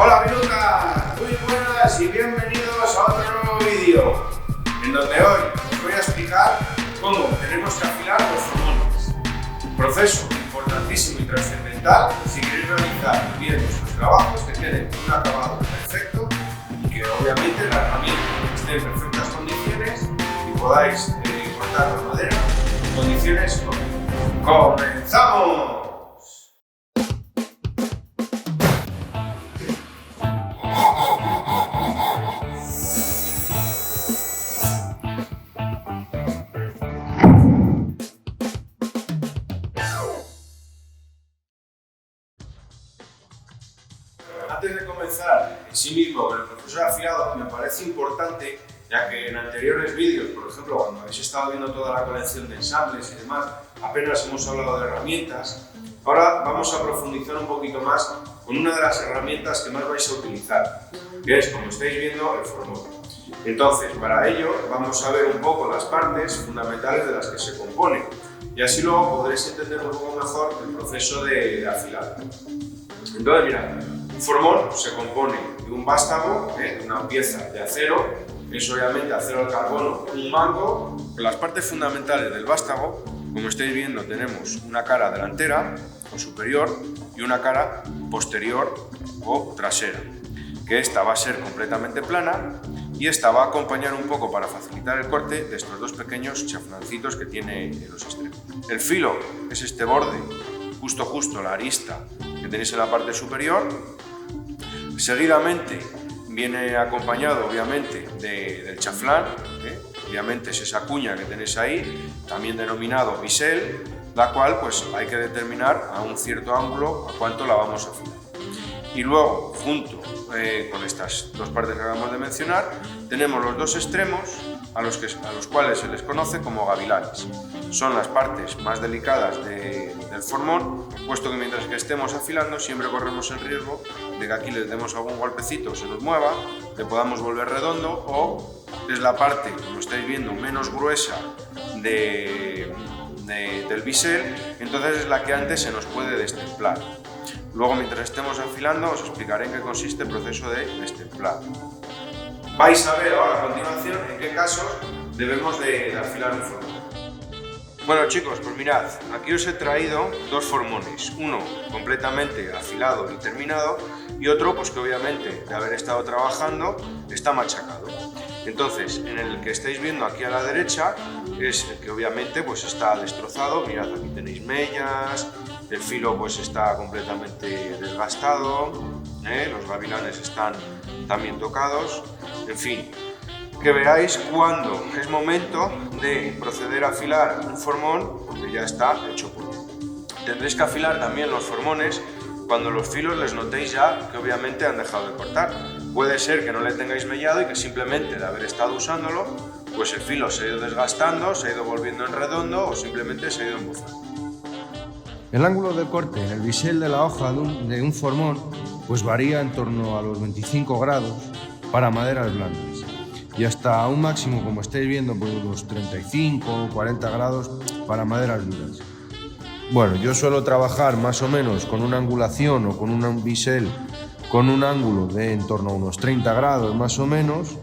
Hola virutas, muy buenas y bienvenidos a otro nuevo vídeo en donde hoy os voy a explicar cómo tenemos que afilar los formones. Proceso importantísimo y trascendental si queréis realizar bien vuestros trabajos que queden un acabado perfecto y que obviamente la herramienta esté en perfectas condiciones y podáis cortar la madera en condiciones óptimas. ¡Comenzamos! Antes de comenzar en sí mismo con el proceso de afilado, me parece importante, ya que en anteriores vídeos, por ejemplo, cuando habéis estado viendo toda la colección de ensambles y demás, apenas hemos hablado de herramientas. Ahora vamos a profundizar un poquito más con una de las herramientas que más vais a utilizar, que es, como estáis viendo, el formón. Entonces, para ello vamos a ver un poco las partes fundamentales de las que se compone, y así luego podréis entender un poco mejor el proceso de afilado. Entonces, mirad, un formón se compone de un vástago, una pieza de acero, es obviamente acero al carbono, un mango. Las partes fundamentales del vástago, como estáis viendo, tenemos una cara delantera o superior y una cara posterior o trasera, que esta va a ser completamente plana y esta va a acompañar un poco para facilitar el corte de estos dos pequeños chaflancitos que tiene en los extremos. El filo es este borde, justo la arista que tenéis en la parte superior. Seguidamente viene acompañado obviamente del chaflán, obviamente es esa cuña que tenéis ahí, también denominado bisel, la cual pues hay que determinar a un cierto ángulo a cuánto la vamos a afilar. Y luego, junto con estas dos partes que acabamos de mencionar, tenemos los dos extremos a los cuales se les conoce como gavilanes. Son las partes más delicadas del formón, puesto que mientras que estemos afilando siempre corremos el riesgo de que aquí les demos algún golpecito, se nos mueva, le podamos volver redondo, o es la parte, como estáis viendo, menos gruesa del bisel, entonces es la que antes se nos puede destemplar. Luego, mientras estemos afilando, os explicaré en qué consiste el proceso de destemplado. Vais a ver ahora a continuación en qué casos debemos de afilar un formón. Bueno chicos, pues mirad, aquí os he traído dos formones, uno completamente afilado y terminado y otro pues que obviamente de haber estado trabajando está machacado. Entonces, en el que estáis viendo aquí a la derecha es el que obviamente pues está destrozado. Mirad, aquí tenéis mellas, el filo pues está completamente desgastado, los gavilanes están también tocados, en fin, que veáis cuando es momento de proceder a afilar un formón, porque ya está hecho polvo. Tendréis que afilar también los formones cuando los filos les notéis ya que obviamente han dejado de cortar. Puede ser que no le tengáis mellado y que simplemente de haber estado usándolo, pues el filo se ha ido desgastando, se ha ido volviendo en redondo o simplemente se ha ido embozando. El ángulo de corte en el bisel de la hoja de un formón pues varía en torno a los 25 grados para maderas blandas y hasta un máximo, como estáis viendo, por los 35 o 40 grados para maderas duras. Bueno, yo suelo trabajar más o menos con una angulación o con un bisel con un ángulo de en torno a unos 30 grados más o menos.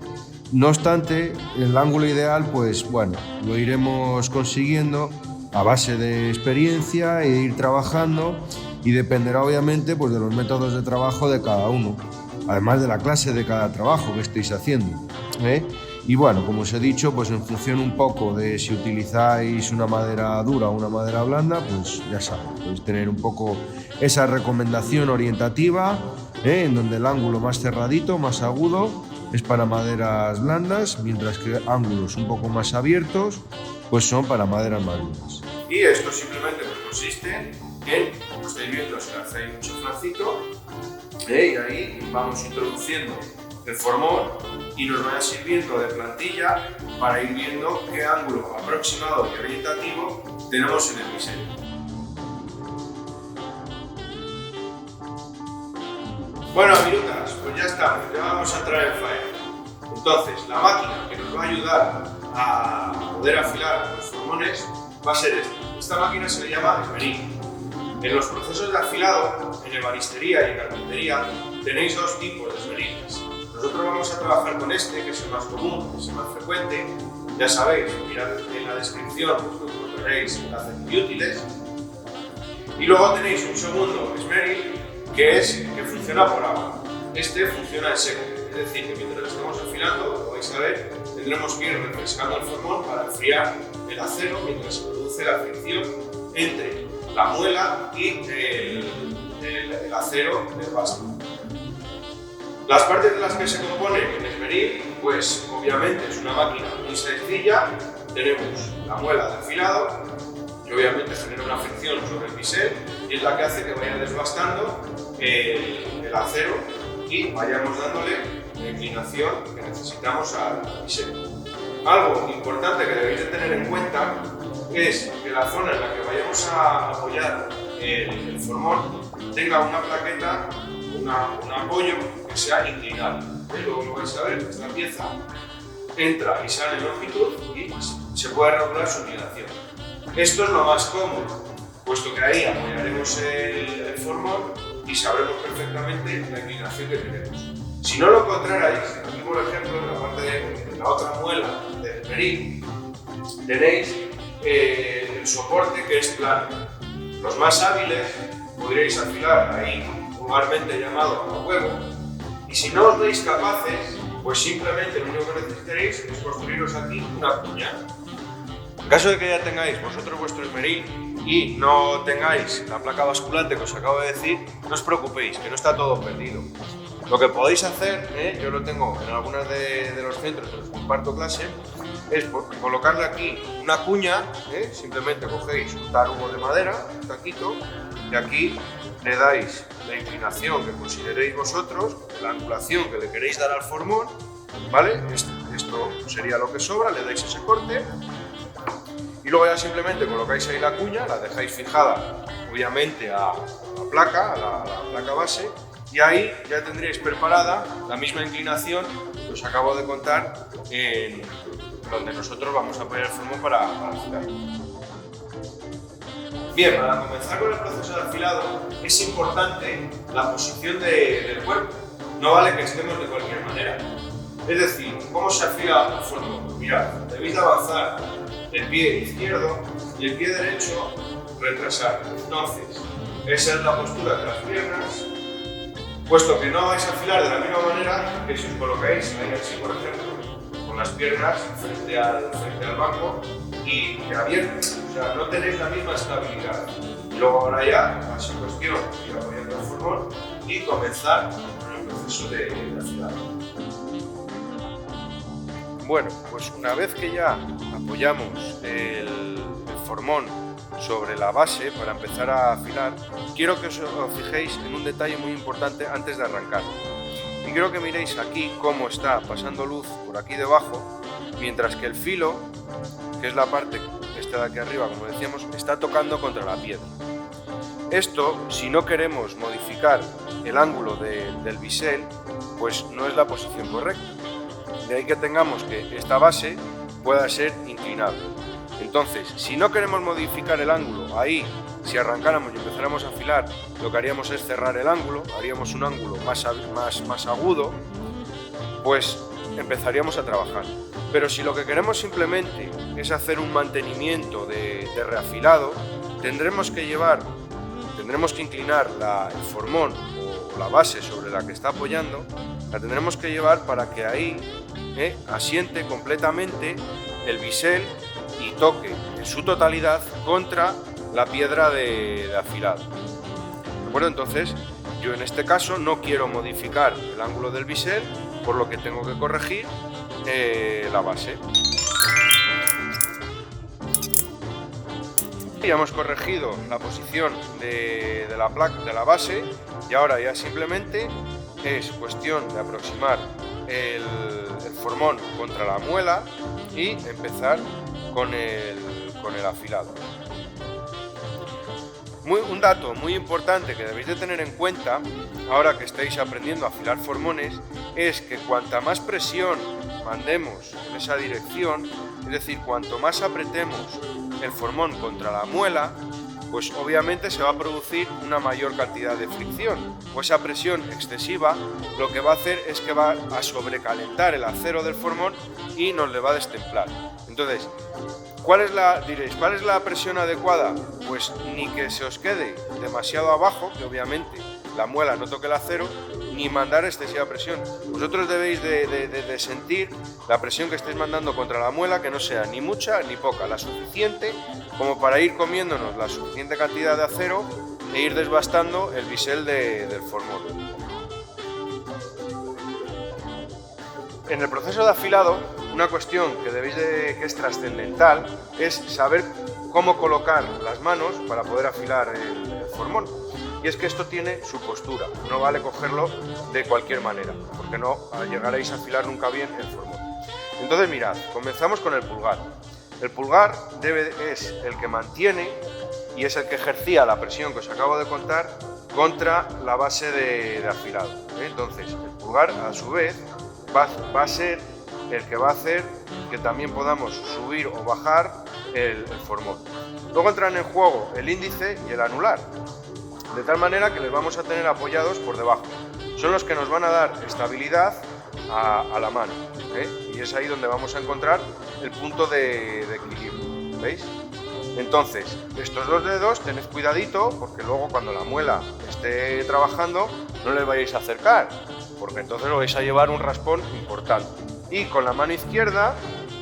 No obstante, el ángulo ideal pues bueno, lo iremos consiguiendo a base de experiencia e ir trabajando, y dependerá obviamente pues de los métodos de trabajo de cada uno, además de la clase de cada trabajo que estéis haciendo, Y bueno, como os he dicho, pues en función un poco de si utilizáis una madera dura o una madera blanda, pues ya sabéis, podéis tener un poco esa recomendación orientativa, en donde el ángulo más cerradito, más agudo, es para maderas blandas, mientras que ángulos un poco más abiertos pues son para maderas más duras. Y esto simplemente pues consiste en, como estáis viendo, se hace ahí un chaflancito, y ahí vamos introduciendo el formón y nos va sirviendo de plantilla para ir viendo qué ángulo aproximado y orientativo tenemos en el bisel. Bueno, virutas, pues ya estamos, ya vamos a entrar en faena. Entonces, la máquina que nos va a ayudar a poder afilar los formones va a ser esta. Esta máquina se le llama esmeril. En los procesos de afilado, en ebanistería y en carpintería, tenéis dos tipos de esmeriles. Nosotros vamos a trabajar con este, que es el más común, que es el más frecuente. Ya sabéis, mirad en la descripción, pues veréis que hacen muy útiles. Y luego tenéis un segundo esmeril, que funciona por agua. Este funciona en seco, es decir, que mientras estamos afilando, como vais a ver, tendremos que ir refrescando el formón para enfriar el acero mientras se produce la fricción entre la muela y el acero del base. Las partes de las que se compone el esmeril, pues obviamente es una máquina muy sencilla. Tenemos la muela de afilado, que obviamente genera una fricción sobre el bisel y es la que hace que vaya desbastando el acero y vayamos dándole la inclinación que necesitamos al bisel. Algo importante que debéis de tener en cuenta es que la zona en la que vayamos a apoyar el formón tenga una plaqueta, un apoyo que sea inclinado. Luego lo vais a ver, esta pieza entra y sale en longitud y se puede regular su inclinación. Esto es lo más cómodo, puesto que ahí apoyaremos el formón y sabremos perfectamente la inclinación que tenemos. Si no lo encontrarais, aquí por ejemplo en la parte de la otra muela del esmeril tenéis el soporte que es plano. Los más hábiles podréis afilar ahí vulgarmente llamado a huevo, y si no os veis capaces, pues simplemente lo único que necesitaréis es construiros aquí una cuña. En caso de que ya tengáis vosotros vuestro esmeril y no tengáis la placa basculante que os acabo de decir, no os preocupéis, que no está todo perdido. Lo que podéis hacer, yo lo tengo en algunos de los centros en los que imparto clase, es colocarle aquí una cuña, simplemente cogéis un tarugo de madera, un taquito, y aquí le dais la inclinación que consideréis vosotros, la angulación que le queréis dar al formón, ¿vale? Esto sería lo que sobra, le dais ese corte y luego ya simplemente colocáis ahí la cuña, la dejáis fijada obviamente a la placa base, y ahí ya tendríais preparada la misma inclinación que os acabo de contar en donde nosotros vamos a apoyar el formón para afilar. Bien, para comenzar con el proceso de afilado es importante la posición del cuerpo. No vale que estemos de cualquier manera. Es decir, ¿cómo se afila el formón? Mirad, debéis de avanzar el pie izquierdo y el pie derecho retrasar. Entonces, esa es la postura de las piernas, puesto que no vais a afilar de la misma manera que si os colocáis ahí así, por ejemplo, con las piernas frente al banco y abiertas, o sea, no tenéis la misma estabilidad. Y luego ahora ya va a ser cuestión de ir apoyando el formón y comenzar con el proceso de afilado. Bueno, pues una vez que ya apoyamos el formón sobre la base para empezar a afilar, quiero que os fijéis en un detalle muy importante antes de arrancar. Y quiero que miréis aquí cómo está pasando luz por aquí debajo, mientras que el filo, que es la parte esta de aquí arriba, como decíamos, está tocando contra la piedra. Esto, si no queremos modificar el ángulo del bisel, pues no es la posición correcta. De ahí que tengamos que esta base pueda ser inclinable. Entonces, si no queremos modificar el ángulo, ahí, si arrancáramos y empezáramos a afilar, lo que haríamos es cerrar el ángulo, haríamos un ángulo más agudo, pues empezaríamos a trabajar. Pero si lo que queremos simplemente es hacer un mantenimiento de reafilado, tendremos que inclinar el formón o la base sobre la que está apoyando, la tendremos que llevar para que ahí asiente completamente el bisel y toque en su totalidad contra la piedra de afilado. ¿De acuerdo? Entonces, yo en este caso no quiero modificar el ángulo del bisel, por lo que tengo que corregir la base. Ya hemos corregido la posición de la base y ahora ya simplemente es cuestión de aproximar el formón contra la muela y empezar con el afilado. Un dato muy importante que debéis de tener en cuenta ahora que estáis aprendiendo a afilar formones es que cuanta más presión mandemos en esa dirección, es decir, cuanto más apretemos el formón contra la muela, pues obviamente se va a producir una mayor cantidad de fricción, o esa presión excesiva lo que va a hacer es que va a sobrecalentar el acero del formón y nos le va a destemplar. Entonces, diréis, ¿cuál es la presión adecuada? Pues ni que se os quede demasiado abajo, que obviamente la muela no toque el acero, ni mandar excesiva presión. Vosotros debéis de sentir la presión que estáis mandando contra la muela, que no sea ni mucha ni poca, la suficiente como para ir comiéndonos la suficiente cantidad de acero e ir desbastando el bisel del formón. En el proceso de afilado, una cuestión que es trascendental es saber cómo colocar las manos para poder afilar el formón. Y es que esto tiene su postura, no vale cogerlo de cualquier manera, porque no llegaréis a afilar nunca bien el formón. Entonces mirad, comenzamos con el pulgar. El pulgar es el que mantiene y es el que ejercía la presión que os acabo de contar contra la base de afilado. Entonces el pulgar a su vez va a ser el que va a hacer que también podamos subir o bajar el formón. Luego entran en juego el índice y el anular, de tal manera que les vamos a tener apoyados por debajo. Son los que nos van a dar estabilidad a la mano, y es ahí donde vamos a encontrar el punto de equilibrio, ¿veis? Entonces, estos dos dedos tened cuidadito, porque luego cuando la muela esté trabajando no les vayáis a acercar, porque entonces lo vais a llevar un raspón importante. Y con la mano izquierda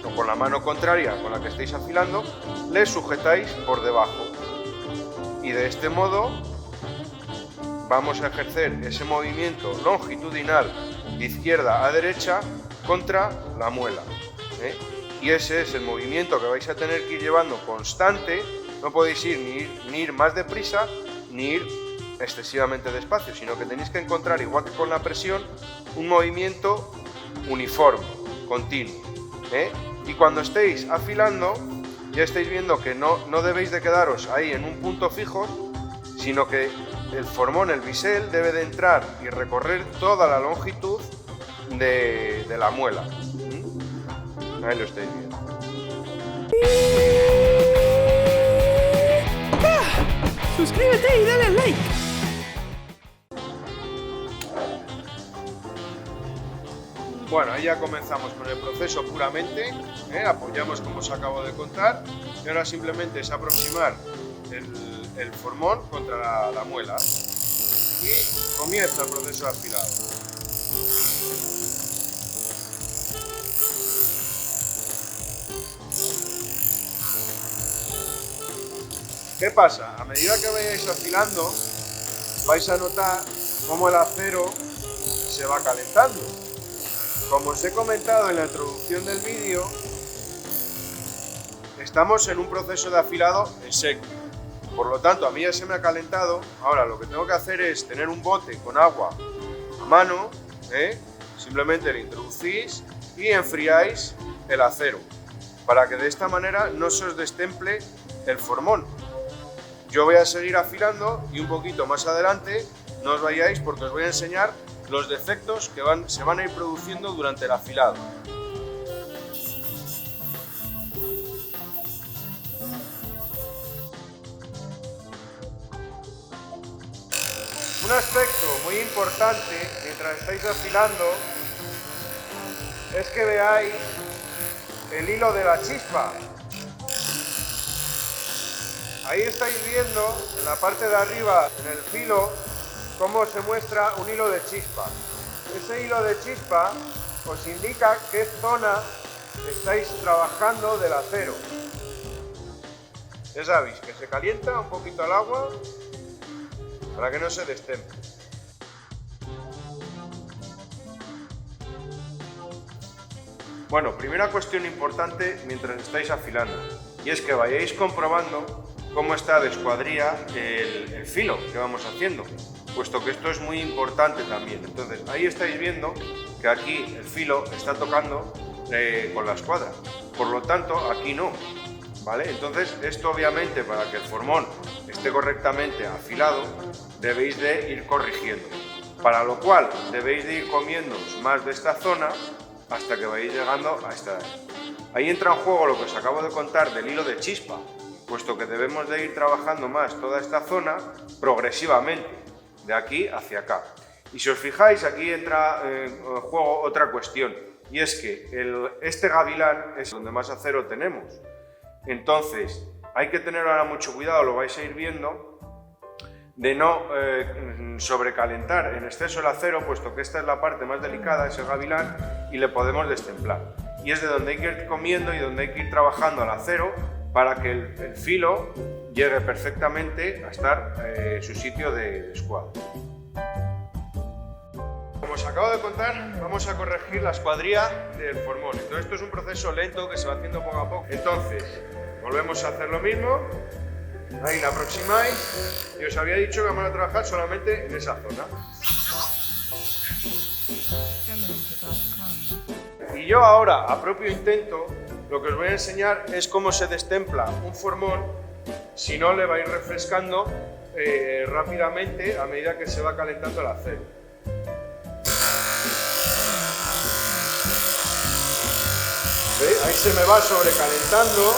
o con la mano contraria con la que estéis afilando, les sujetáis por debajo y de este modo vamos a ejercer ese movimiento longitudinal de izquierda a derecha contra la muela, y ese es el movimiento que vais a tener que ir llevando constante. No podéis ni ir más deprisa ni ir excesivamente despacio, sino que tenéis que encontrar, igual que con la presión, un movimiento uniforme, continuo, y cuando estéis afilando ya estáis viendo que no debéis de quedaros ahí en un punto fijo, sino que el formón, el bisel, debe de entrar y recorrer toda la longitud de la muela. Ahí lo estáis viendo. Suscríbete y dale like. Bueno, ahí ya comenzamos con el proceso puramente, apoyamos como os acabo de contar, y ahora simplemente es aproximar el formón contra la muela y comienza el proceso de afilado. ¿Qué pasa? A medida que vayáis afilando vais a notar cómo el acero se va calentando. Como os he comentado en la introducción del vídeo, estamos en un proceso de afilado en seco. Por lo tanto, a mí ya se me ha calentado. Ahora lo que tengo que hacer es tener un bote con agua a mano, simplemente le introducís y enfriáis el acero, para que de esta manera no se os destemple el formón. Yo voy a seguir afilando y un poquito más adelante no os vayáis, porque os voy a enseñar los defectos que se van a ir produciendo durante el afilado. Un aspecto muy importante mientras estáis afilando es que veáis el hilo de la chispa. Ahí estáis viendo en la parte de arriba, en el filo, cómo se muestra un hilo de chispa. Ese hilo de chispa os indica qué zona estáis trabajando del acero. Ya sabéis que se calienta un poquito el agua para que no se destemple. Bueno, primera cuestión importante mientras estáis afilando, y es que vayáis comprobando cómo está de escuadría el filo que vamos haciendo, puesto que esto es muy importante también. Entonces ahí estáis viendo que aquí el filo está tocando con la escuadra, por lo tanto aquí no, ¿vale? Entonces esto obviamente, para que el formón esté correctamente afilado, debéis de ir corrigiendo, para lo cual debéis de ir comiendo más de esta zona hasta que vayáis llegando a esta. Ahí entra en juego lo que os acabo de contar del hilo de chispa. puesto que debemos de ir trabajando más toda esta zona progresivamente, de aquí hacia acá. Y si os fijáis, aquí entra en juego otra cuestión, y es que este gavilán es donde más acero tenemos. Entonces, hay que tener ahora mucho cuidado, lo vais a ir viendo, de no sobrecalentar en exceso el acero, puesto que esta es la parte más delicada, es el gavilán, y le podemos destemplar. Y es de donde hay que ir comiendo y donde hay que ir trabajando al acero para que el filo llegue perfectamente a estar en su sitio de escuadra. Como os acabo de contar, vamos a corregir la escuadría del formón. Entonces, esto es un proceso lento que se va haciendo poco a poco. Entonces, volvemos a hacer lo mismo. Ahí la aproximáis y os había dicho que vamos a trabajar solamente en esa zona. Y yo ahora, a propio intento, lo que os voy a enseñar es cómo se destempla un formón si no le vais refrescando rápidamente a medida que se va calentando el acero. ¿Veis? Ahí se me va sobrecalentando,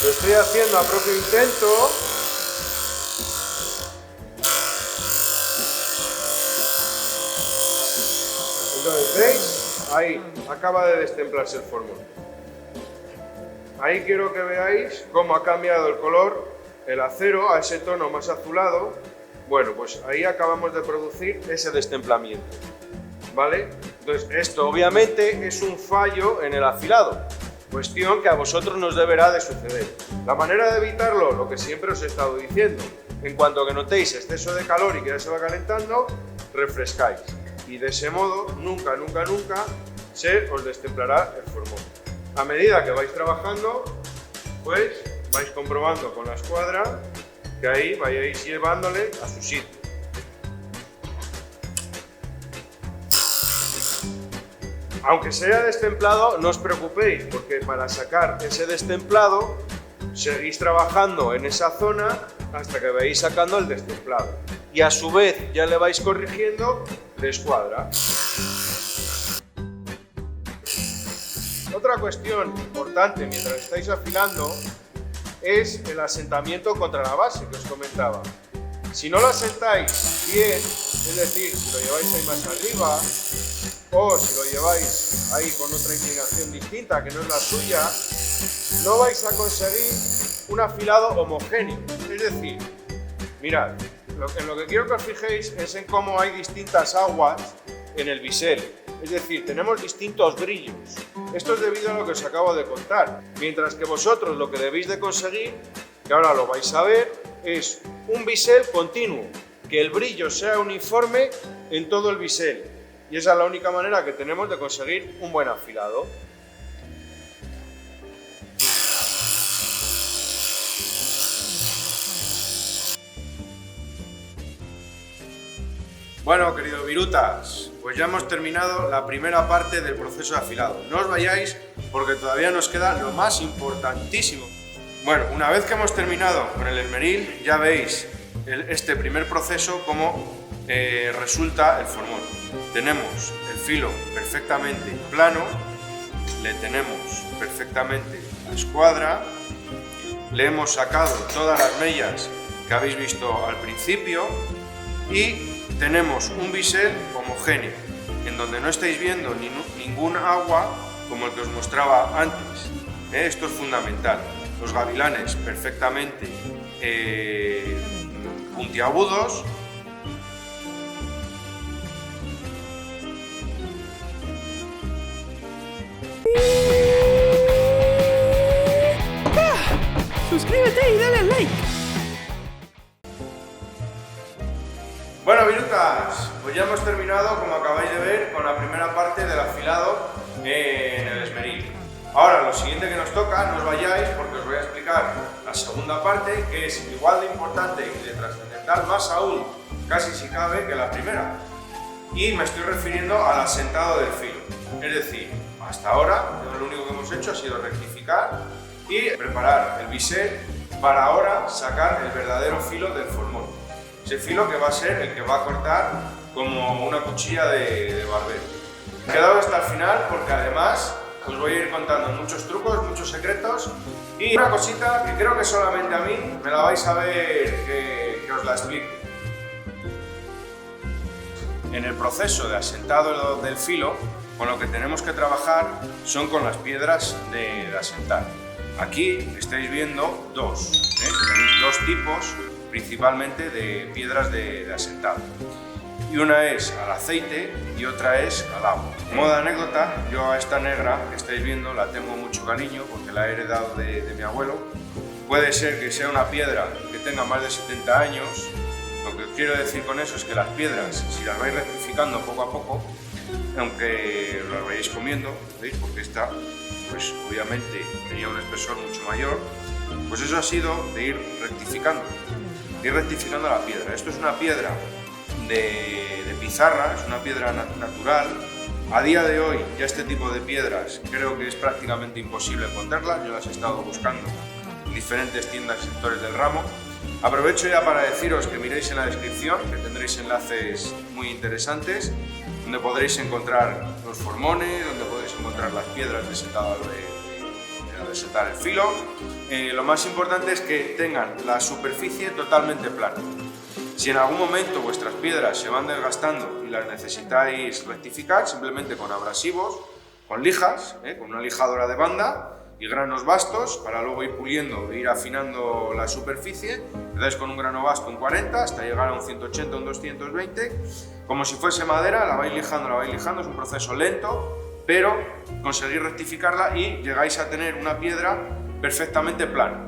lo estoy haciendo a propio intento. Entonces, ¿veis? Ahí, acaba de destemplarse el formón. Ahí quiero que veáis cómo ha cambiado el color, el acero, a ese tono más azulado. Bueno, pues ahí acabamos de producir ese destemplamiento, ¿vale? Entonces, esto obviamente es un fallo en el afilado, cuestión que a vosotros nos deberá de suceder. La manera de evitarlo, lo que siempre os he estado diciendo, en cuanto que notéis exceso de calor y que ya se va calentando, refrescáis. Y de ese modo, nunca, nunca, nunca se os destemplará el formón. A medida que vais trabajando, pues vais comprobando con la escuadra que ahí vayáis llevándole a su sitio. Aunque sea destemplado, no os preocupéis, porque para sacar ese destemplado, seguís trabajando en esa zona hasta que vais sacando el destemplado. Y a su vez ya le vais corrigiendo de escuadra. Otra cuestión importante mientras estáis afilando es el asentamiento contra la base que os comentaba. Si no lo asentáis bien, es decir, si lo lleváis ahí más arriba o si lo lleváis ahí con otra inclinación distinta que no es la suya, no vais a conseguir un afilado homogéneo. Es decir, mirad, en lo que quiero que os fijéis es en cómo hay distintas aguas en el bisel. Es decir, tenemos distintos brillos. Esto es debido a lo que os acabo de contar. Mientras que vosotros lo que debéis de conseguir, que ahora lo vais a ver, es un bisel continuo, que el brillo sea uniforme en todo el bisel. Y esa es la única manera que tenemos de conseguir un buen afilado. Bueno, queridos virutas, pues ya hemos terminado la primera parte del proceso de afilado. No os vayáis porque todavía nos queda lo más importantísimo. Bueno, una vez que hemos terminado con el esmeril, ya veis este primer proceso cómo resulta el formón. Tenemos el filo perfectamente plano, le tenemos perfectamente la escuadra, le hemos sacado todas las mellas que habéis visto al principio y tenemos un bisel homogéneo, en donde no estáis viendo ningún agua como el que os mostraba antes. Esto es fundamental. Los gavilanes perfectamente puntiagudos. Suscríbete y dale like. Bueno, virutas, pues ya hemos terminado, como acabáis de ver, con la primera parte del afilado en el esmeril. Ahora, lo siguiente que nos toca, no os vayáis porque os voy a explicar la segunda parte, que es igual de importante y de trascendental, más aún, casi si cabe, que la primera. Y me estoy refiriendo al asentado del filo. Es decir, hasta ahora, lo único que hemos hecho ha sido rectificar y preparar el bisel para ahora sacar el verdadero filo del formón. Ese filo que va a ser el que va a cortar como una cuchilla de barbero. He quedado hasta el final porque además os voy a ir contando muchos trucos, muchos secretos y una cosita que creo que solamente a mí me la vais a ver que os la explique. En el proceso de asentado del filo, con lo que tenemos que trabajar son con las piedras de asentar. Aquí estáis viendo dos, tenéis dos tipos principalmente de piedras de asentado. Y una es al aceite y otra es al agua. Como de anécdota, yo a esta negra que estáis viendo la tengo mucho cariño porque la he heredado de mi abuelo. Puede ser que sea una piedra que tenga más de 70 años. Lo que quiero decir con eso es que las piedras, si las vais rectificando poco a poco, aunque las vayáis comiendo, ¿veis? Porque esta, pues obviamente tenía un espesor mucho mayor, pues eso ha sido de ir rectificando la piedra. Esto es una piedra de pizarra, es una piedra natural. A día de hoy ya este tipo de piedras creo que es prácticamente imposible encontrarlas. Yo las he estado buscando en diferentes tiendas y sectores del ramo. Aprovecho ya para deciros que miréis en la descripción, que tendréis enlaces muy interesantes, donde podréis encontrar los formones, donde podréis encontrar las piedras de setado de setar el filo. Lo más importante es que tengan la superficie totalmente plana. Si en algún momento vuestras piedras se van desgastando y las necesitáis rectificar, simplemente con abrasivos, con lijas, con una lijadora de banda y granos bastos, para luego ir puliendo e ir afinando la superficie. Le dais con un grano basto un 40 hasta llegar a un 180, un 220, como si fuese madera, la vais lijando, es un proceso lento, pero conseguís rectificarla y llegáis a tener una piedra perfectamente plana,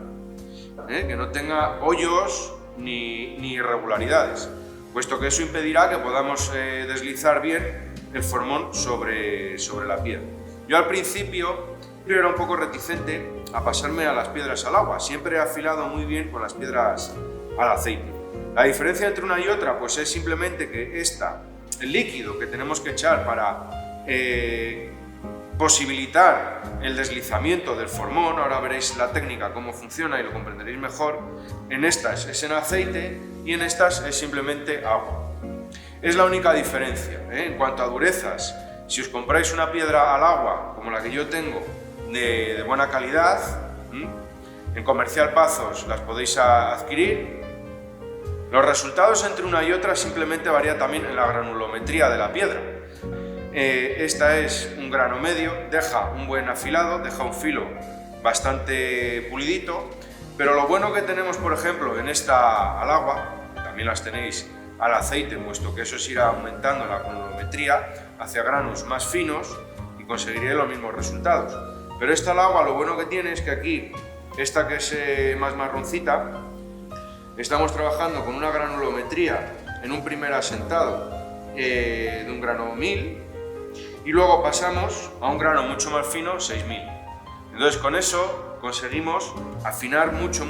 que no tenga hoyos ni irregularidades, puesto que eso impedirá que podamos deslizar bien el formón sobre la piedra. Yo al principio era un poco reticente a pasarme a las piedras al agua, siempre he afilado muy bien con las piedras al aceite. La diferencia entre una y otra pues es simplemente que el líquido que tenemos que echar para posibilitar el deslizamiento del formón, ahora veréis la técnica cómo funciona y lo comprenderéis mejor, en estas es en aceite y en estas es simplemente agua. Es la única diferencia. En cuanto a durezas, si os compráis una piedra al agua como la que yo tengo, de buena calidad, en Comercial Pazos las podéis adquirir. Los resultados entre una y otra simplemente varía también en la granulometría de la piedra. Esta es un grano medio, deja un buen afilado, deja un filo bastante pulidito, pero lo bueno que tenemos, por ejemplo, en esta al agua, también las tenéis al aceite, puesto que eso es ir aumentando la granulometría hacia granos más finos y conseguiréis los mismos resultados. Pero esta al agua lo bueno que tiene es que aquí, esta que es más marroncita, estamos trabajando con una granulometría en un primer asentado de un grano 1000 y luego pasamos a un grano mucho más fino, 6000. Entonces con eso conseguimos afinar mucho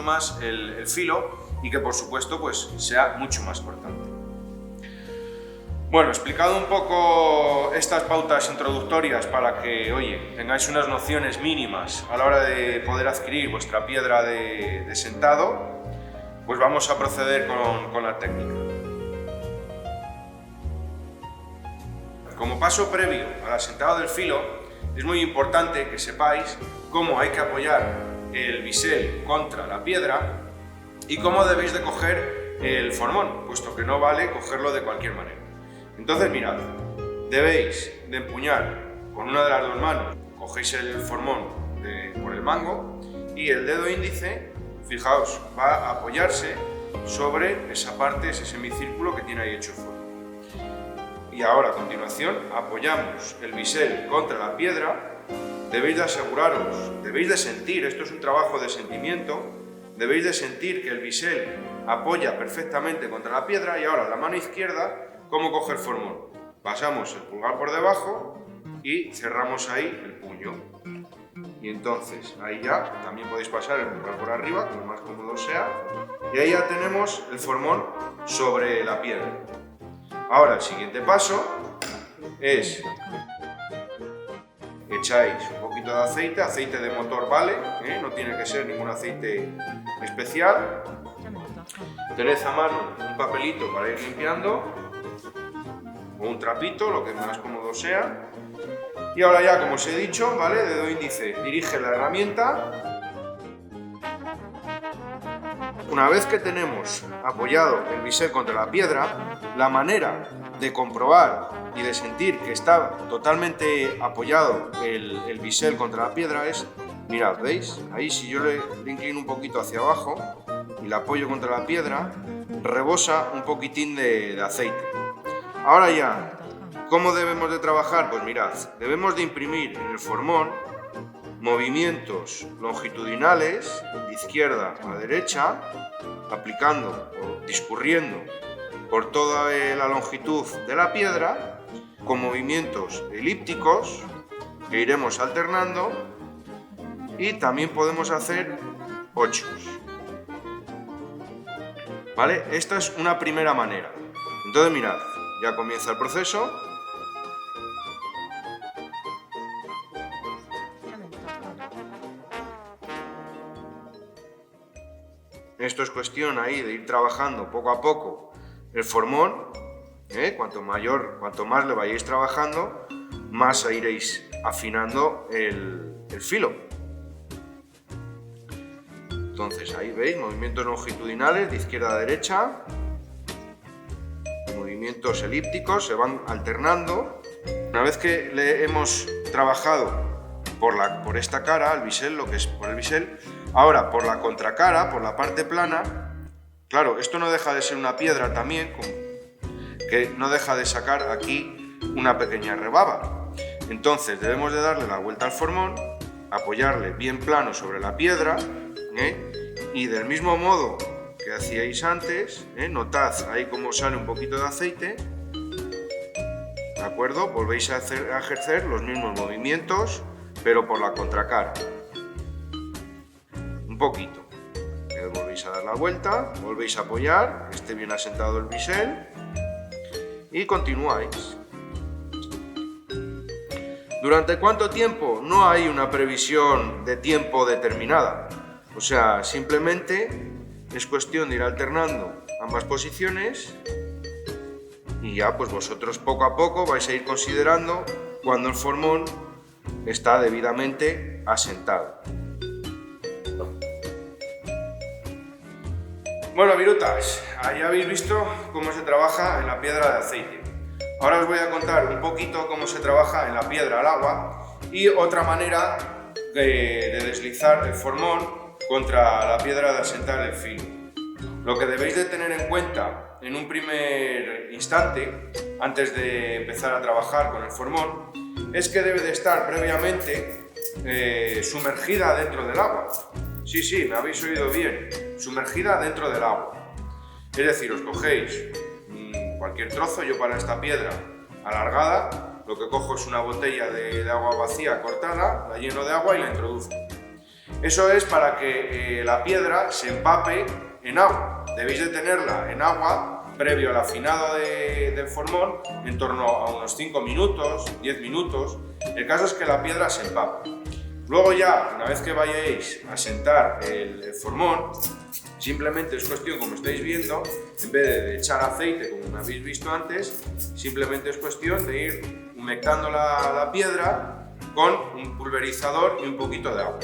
más el filo y que por supuesto pues sea mucho más cortante. Bueno, explicado un poco estas pautas introductorias para que, oye, tengáis unas nociones mínimas a la hora de poder adquirir vuestra piedra de sentado, pues vamos a proceder con la técnica. Como paso previo al asentado del filo, es muy importante que sepáis cómo hay que apoyar el bisel contra la piedra y cómo debéis de coger el formón, puesto que no vale cogerlo de cualquier manera. Entonces mirad, debéis de empuñar con una de las dos manos, cogéis el formón por el mango y el dedo índice, fijaos, va a apoyarse sobre esa parte, ese semicírculo que tiene ahí hecho el formón. Y ahora a continuación apoyamos el bisel contra la piedra, debéis de aseguraros, debéis de sentir, esto es un trabajo de sentimiento, debéis de sentir que el bisel apoya perfectamente contra la piedra y ahora la mano izquierda, ¿cómo coger formón? Pasamos el pulgar por debajo y cerramos ahí el puño. Y entonces ahí ya también podéis pasar el pulgar por arriba, como más cómodo sea, y ahí ya tenemos el formón sobre la piedra. Ahora el siguiente paso es echáis un poquito de aceite de motor vale, no tiene que ser ningún aceite especial. Tened a mano un papelito para ir limpiando, o un trapito, lo que más cómodo sea, Y ahora ya, como os he dicho, ¿vale? Dedo índice dirige la herramienta. Una vez que tenemos apoyado el bisel contra la piedra, la manera de comprobar y de sentir que está totalmente apoyado el bisel contra la piedra es, mirad, ¿veis? Ahí si yo le inclino un poquito hacia abajo y la apoyo contra la piedra, rebosa un poquitín de aceite. Ahora ya, ¿cómo debemos de trabajar? Pues mirad, debemos de imprimir en el formón movimientos longitudinales de izquierda a derecha, aplicando o discurriendo por toda la longitud de la piedra, con movimientos elípticos que iremos alternando, y también podemos hacer ochos. ¿Vale? Esta es una primera manera. Entonces mirad, ya comienza el proceso. Esto es cuestión ahí de ir trabajando poco a poco el formón. Cuanto más le vayáis trabajando, más iréis afinando el filo. Entonces ahí veis movimientos longitudinales de izquierda a derecha, movimientos elípticos, se van alternando. Una vez que le hemos trabajado por esta cara, el bisel, lo que es por el bisel, ahora por la contracara, por la parte plana, claro, esto no deja de ser una piedra también, que no deja de sacar aquí una pequeña rebaba. Entonces debemos de darle la vuelta al formón, apoyarle bien plano sobre la piedra, y del mismo modo que hacíais antes, notad ahí cómo sale un poquito de aceite, ¿de acuerdo? Volvéis a ejercer los mismos movimientos, pero por la contracara. Un poquito. Volvéis a dar la vuelta, volvéis a apoyar, que esté bien asentado el bisel, y continuáis. ¿Durante cuánto tiempo? No hay una previsión de tiempo determinada. O sea, simplemente es cuestión de ir alternando ambas posiciones y ya pues vosotros poco a poco vais a ir considerando cuando el formón está debidamente asentado. Bueno, virutas, ahí habéis visto cómo se trabaja en la piedra de aceite. Ahora os voy a contar un poquito cómo se trabaja en la piedra al agua y otra manera de deslizar el formón contra la piedra de asentar el filo. Lo que debéis de tener en cuenta en un primer instante, antes de empezar a trabajar con el formón, es que debe de estar previamente sumergida dentro del agua. Sí, me habéis oído bien, sumergida dentro del agua. Es decir, os cogéis cualquier trozo. Yo para esta piedra alargada, lo que cojo es una botella de agua vacía cortada, la lleno de agua y la introduzco. Eso es para que la piedra se empape en agua. Debéis de tenerla en agua previo al afinado del formón en torno a unos 5 minutos, 10 minutos. El caso es que la piedra se empape. Luego ya, una vez que vayáis a sentar el formón, simplemente es cuestión, como estáis viendo, en vez de echar aceite como me habéis visto antes, simplemente es cuestión de ir humectando la piedra con un pulverizador y un poquito de agua.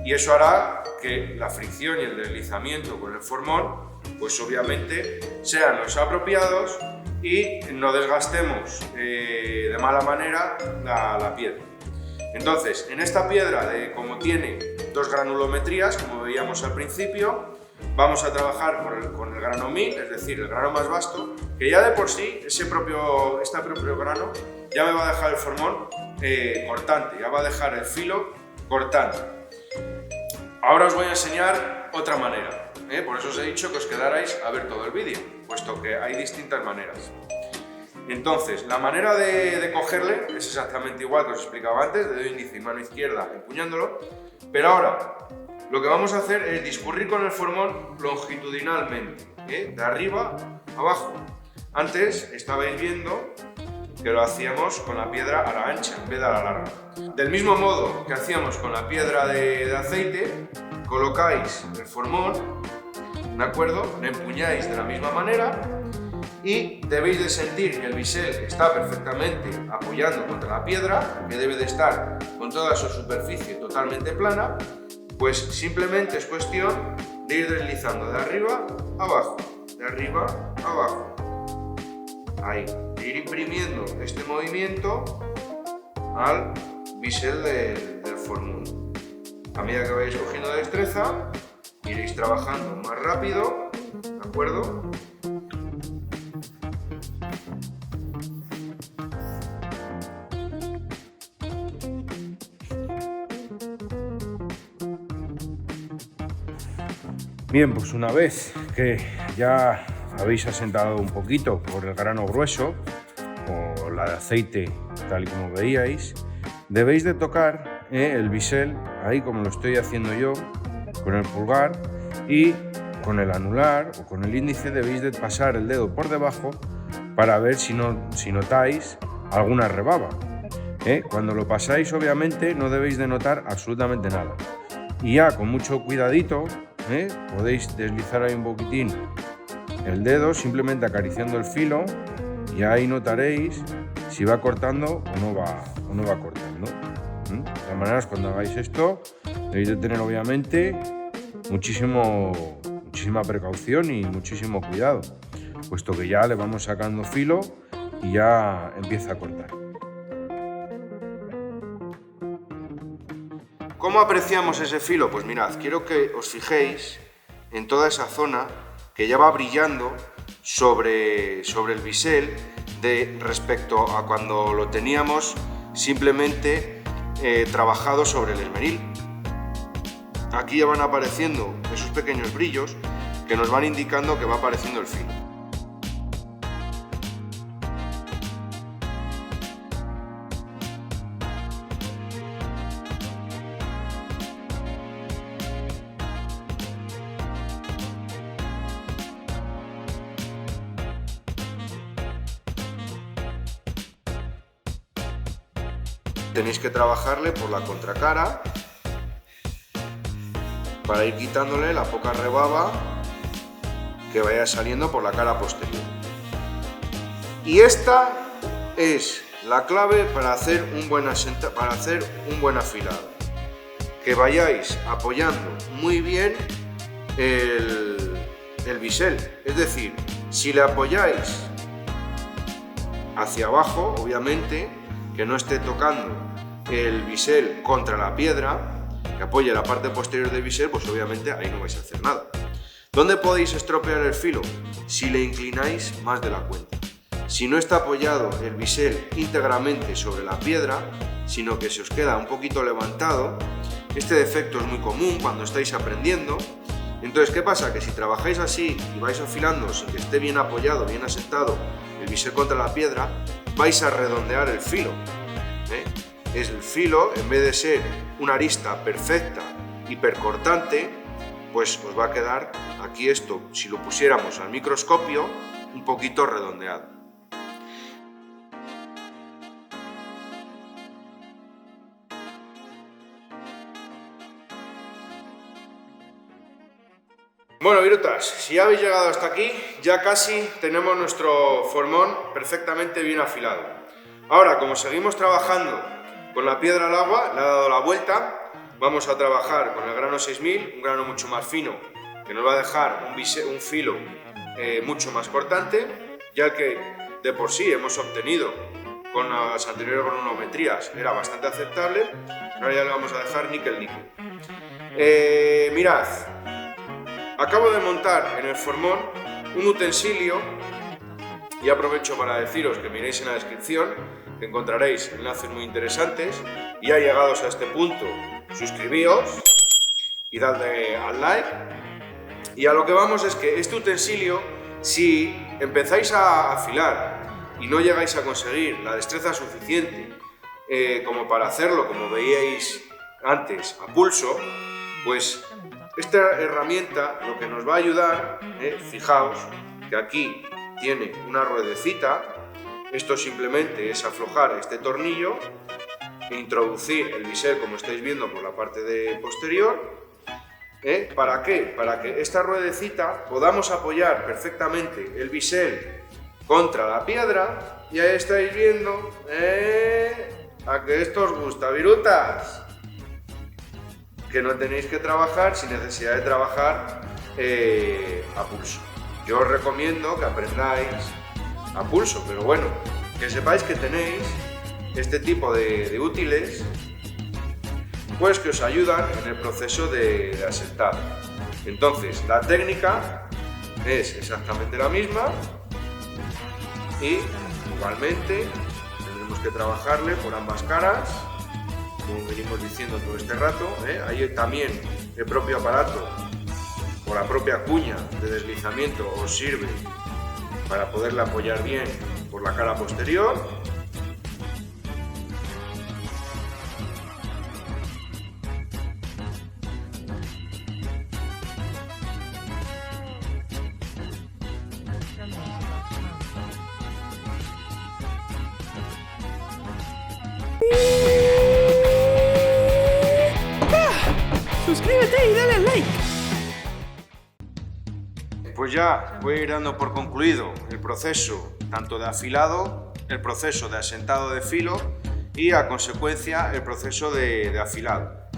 Y eso hará que la fricción y el deslizamiento con el formón, pues obviamente sean los apropiados y no desgastemos de mala manera la piedra. Entonces, en esta piedra, como tiene dos granulometrías, como veíamos al principio, vamos a trabajar con el grano 1000, es decir, el grano más vasto, que ya de por sí, este propio grano, ya me va a dejar el formón cortante, ya va a dejar el filo cortante. Ahora os voy a enseñar otra manera, por eso os he dicho que os quedarais a ver todo el vídeo, puesto que hay distintas maneras. Entonces, la manera de cogerle es exactamente igual que os explicaba antes, dedo índice y mano izquierda empuñándolo, pero ahora lo que vamos a hacer es discurrir con el formón longitudinalmente, de arriba a abajo. Antes estabais viendo que lo hacíamos con la piedra a la ancha en vez de a la larga. Del mismo modo que hacíamos con la piedra de aceite, colocáis el formón, ¿de acuerdo? Lo empuñáis de la misma manera y debéis de sentir que el bisel está perfectamente apoyando contra la piedra, que debe de estar con toda su superficie totalmente plana. Pues simplemente es cuestión de ir deslizando de arriba a abajo, de arriba a abajo. Ahí, de ir imprimiendo este movimiento al bisel del formón. A medida que vayáis cogiendo destreza, iréis trabajando más rápido, ¿de acuerdo? Bien, pues una vez que ya habéis asentado un poquito por el grano grueso o la de aceite, tal y como veíais, debéis de tocar el bisel, ahí como lo estoy haciendo yo, con el pulgar, y con el anular o con el índice debéis de pasar el dedo por debajo para ver si notáis alguna rebaba. Cuando lo pasáis, obviamente, no debéis de notar absolutamente nada. Y ya con mucho cuidadito, podéis deslizar ahí un poquitín el dedo, simplemente acariciando el filo, y ahí notaréis si va cortando o no va cortando. De todas maneras, cuando hagáis esto, debéis de tener obviamente muchísima precaución y muchísimo cuidado, puesto que ya le vamos sacando filo y ya empieza a cortar. ¿Cómo apreciamos ese filo? Pues mirad, quiero que os fijéis en toda esa zona que ya va brillando sobre el bisel respecto a cuando lo teníamos simplemente trabajado sobre el esmeril. Aquí ya van apareciendo esos pequeños brillos que nos van indicando que va apareciendo el filo. Tenéis que trabajarle por la contracara para ir quitándole la poca rebaba que vaya saliendo por la cara posterior. Y esta es la clave para hacer un buen afilado. Que vayáis apoyando muy bien el bisel. Es decir, si le apoyáis hacia abajo, obviamente, que no esté tocando el bisel contra la piedra, que apoye la parte posterior del bisel, pues obviamente ahí no vais a hacer nada. ¿Dónde podéis estropear el filo? Si le inclináis más de la cuenta. Si no está apoyado el bisel íntegramente sobre la piedra, sino que se os queda un poquito levantado, este defecto es muy común cuando estáis aprendiendo. Entonces, ¿qué pasa? Que si trabajáis así y vais afilando sin que esté bien apoyado, bien asentado el bisel contra la piedra, vais a redondear el filo. Es el filo, en vez de ser una arista perfecta, hipercortante, pues os va a quedar aquí esto, si lo pusiéramos al microscopio, un poquito redondeado. Bueno, virutas, si ya habéis llegado hasta aquí, ya casi tenemos nuestro formón perfectamente bien afilado. Ahora, como seguimos trabajando con la piedra al agua, le ha dado la vuelta, vamos a trabajar con el grano 6000, un grano mucho más fino, que nos va a dejar un filo mucho más cortante, ya que de por sí hemos obtenido con las anteriores granulometrías, era bastante aceptable, ahora ya le vamos a dejar níquel-níquel. Mirad, acabo de montar en el formón un utensilio y aprovecho para deciros que miréis en la descripción, que encontraréis enlaces muy interesantes, y ya llegados a este punto, suscribíos y dadle al like. Y a lo que vamos es que este utensilio, si empezáis a afilar y no llegáis a conseguir la destreza suficiente como para hacerlo, como veíais antes, a pulso, pues esta herramienta lo que nos va a ayudar, fijaos que aquí tiene una ruedecita, esto simplemente es aflojar este tornillo e introducir el bisel, como estáis viendo, por la parte posterior. ¿Para qué? Para que esta ruedecita podamos apoyar perfectamente el bisel contra la piedra y ahí estáis viendo, a que esto os gusta, virutas, que no tenéis que trabajar sin necesidad de trabajar a pulso. Yo os recomiendo que aprendáis a pulso, pero bueno, que sepáis que tenéis este tipo de útiles, pues que os ayudan en el proceso de asentado. Entonces, la técnica es exactamente la misma y igualmente tendremos que trabajarle por ambas caras, como venimos diciendo todo este rato. Ahí también el propio aparato o la propia cuña de deslizamiento os sirve para poderla apoyar bien por la cara posterior. Suscríbete y dale like. Pues ya voy a ir dando por concluido el proceso tanto de afilado, el proceso de asentado de filo y a consecuencia el proceso de afilado.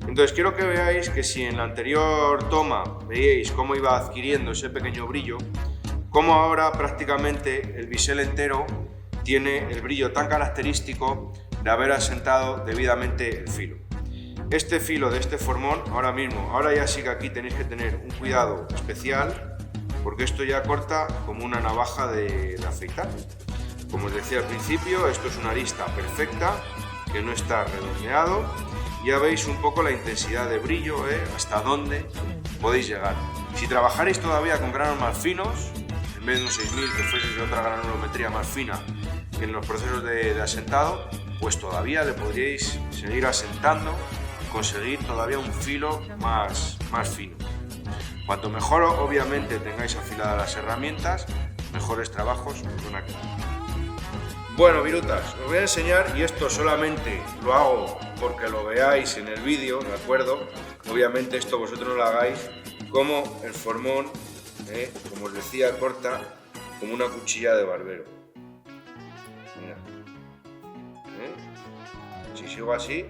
Entonces quiero que veáis que si en la anterior toma veíais cómo iba adquiriendo ese pequeño brillo, como ahora prácticamente el bisel entero tiene el brillo tan característico de haber asentado debidamente el filo. Este filo de este formón ahora ya sí que aquí tenéis que tener un cuidado especial, porque esto ya corta como una navaja de afeitar. Como os decía al principio, esto es una arista perfecta, que no está redondeado. Ya veis un poco la intensidad de brillo, hasta dónde podéis llegar. Si trabajaréis todavía con granos más finos, en vez de un 6000 que fuese de otra granulometría más fina en los procesos de asentado, pues todavía le podríais seguir asentando y conseguir todavía un filo más fino. Cuanto mejor obviamente tengáis afiladas las herramientas, mejores trabajos os van a quedar. Bueno, virutas, os voy a enseñar, y esto solamente lo hago porque lo veáis en el vídeo, ¿de acuerdo? Obviamente esto vosotros no lo hagáis, como el formón, como os decía, corta como una cuchilla de barbero. Mira. Si sigo así,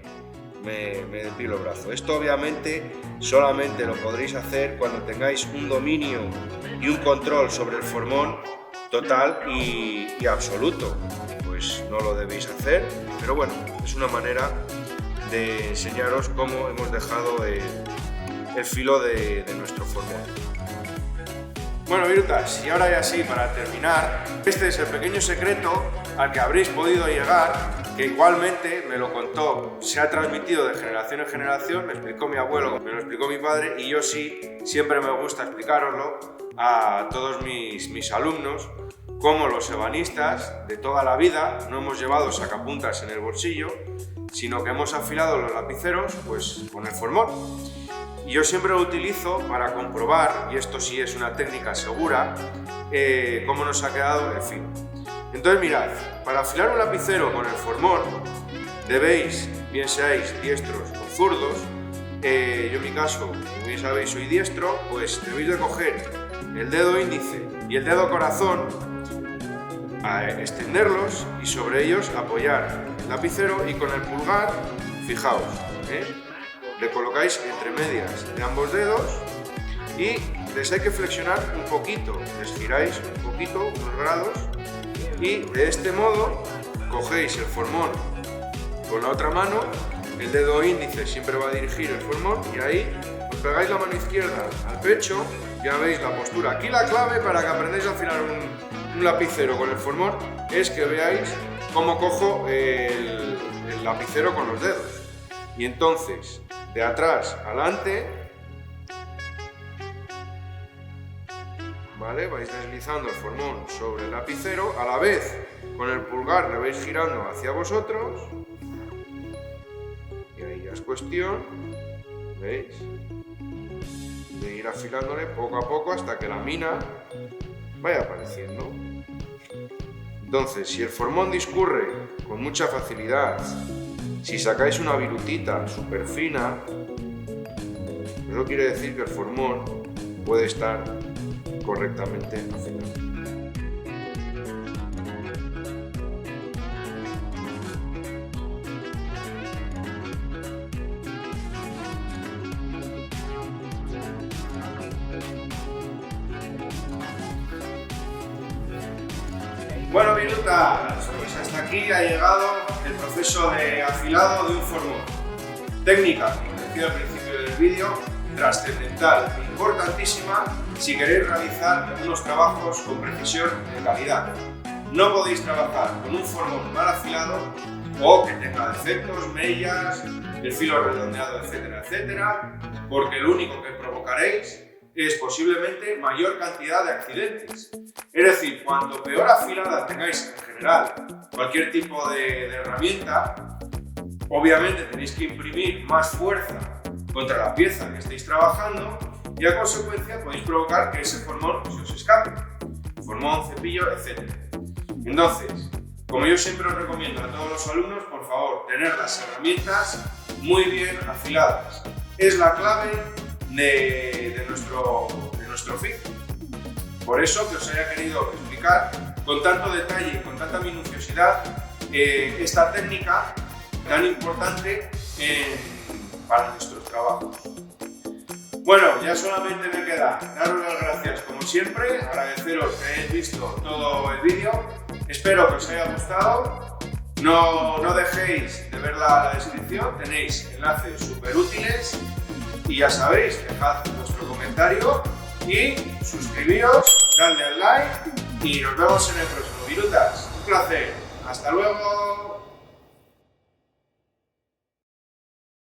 me depilo el brazo. Esto obviamente solamente lo podréis hacer cuando tengáis un dominio y un control sobre el formón total y absoluto. Pues no lo debéis hacer, pero bueno, es una manera de enseñaros cómo hemos dejado el filo de nuestro formón. Bueno, virutas, y ahora ya sí, para terminar, este es el pequeño secreto al que habréis podido llegar, que igualmente me lo contó, se ha transmitido de generación en generación, me explicó mi abuelo, me lo explicó mi padre, y yo sí, siempre me gusta explicároslo a todos mis alumnos, como los ebanistas de toda la vida no hemos llevado sacapuntas en el bolsillo, sino que hemos afilado los lapiceros pues con el formón. Y yo siempre lo utilizo para comprobar, y esto sí es una técnica segura, cómo nos ha quedado el filo. Entonces mirad, para afilar un lapicero con el formón debéis, bien seáis diestros o zurdos, yo en mi caso, como bien sabéis soy diestro, pues debéis de coger el dedo índice y el dedo corazón, a extenderlos y sobre ellos apoyar el lapicero, y con el pulgar, fijaos, le colocáis entre medias de ambos dedos y les hay que flexionar un poquito, les giráis un poquito, unos grados, y de este modo cogéis el formón con la otra mano, el dedo índice siempre va a dirigir el formón y ahí os pegáis la mano izquierda al pecho, ya veis la postura. Aquí la clave para que aprendáis a afilar un lapicero con el formón es que veáis cómo cojo el lapicero con los dedos. Y entonces, de atrás adelante, ¿vale? Vais deslizando el formón sobre el lapicero, a la vez con el pulgar le vais girando hacia vosotros, y ahí ya es cuestión, ¿veis?, de ir afilándole poco a poco hasta que la mina vaya apareciendo. Entonces, si el formón discurre con mucha facilidad, si sacáis una virutita súper fina, eso quiere decir que el formón puede estar correctamente afilado. Bueno, virutas, pues hasta aquí ha llegado el proceso de afilado de un formón. Técnica, como decía al principio del vídeo, trascendental e importantísima si queréis realizar unos trabajos con precisión de calidad. No podéis trabajar con un formón mal afilado o que tenga defectos, mellas, el filo redondeado, etcétera, etcétera, porque lo único que provocaréis es posiblemente mayor cantidad de accidentes. Es decir, cuanto peor afilada tengáis en general cualquier tipo de herramienta, obviamente tenéis que imprimir más fuerza contra la pieza que estéis trabajando y a consecuencia podéis provocar que ese formón se os escape. Formón, cepillo, etc. Entonces, como yo siempre os recomiendo a todos los alumnos, por favor, tener las herramientas muy bien afiladas. Es la clave de nuestro oficio. Por eso que os haya querido explicar con tanto detalle y con tanta minuciosidad esta técnica tan importante para nuestros trabajos. Bueno, ya solamente me queda daros las gracias como siempre, agradeceros que hayáis visto todo el vídeo, espero que os haya gustado, no dejéis de ver la descripción, tenéis enlaces súper útiles y ya sabéis, dejad vuestro comentario y suscribíos, dadle al like y nos vemos en el próximo. Virutas, un placer, hasta luego.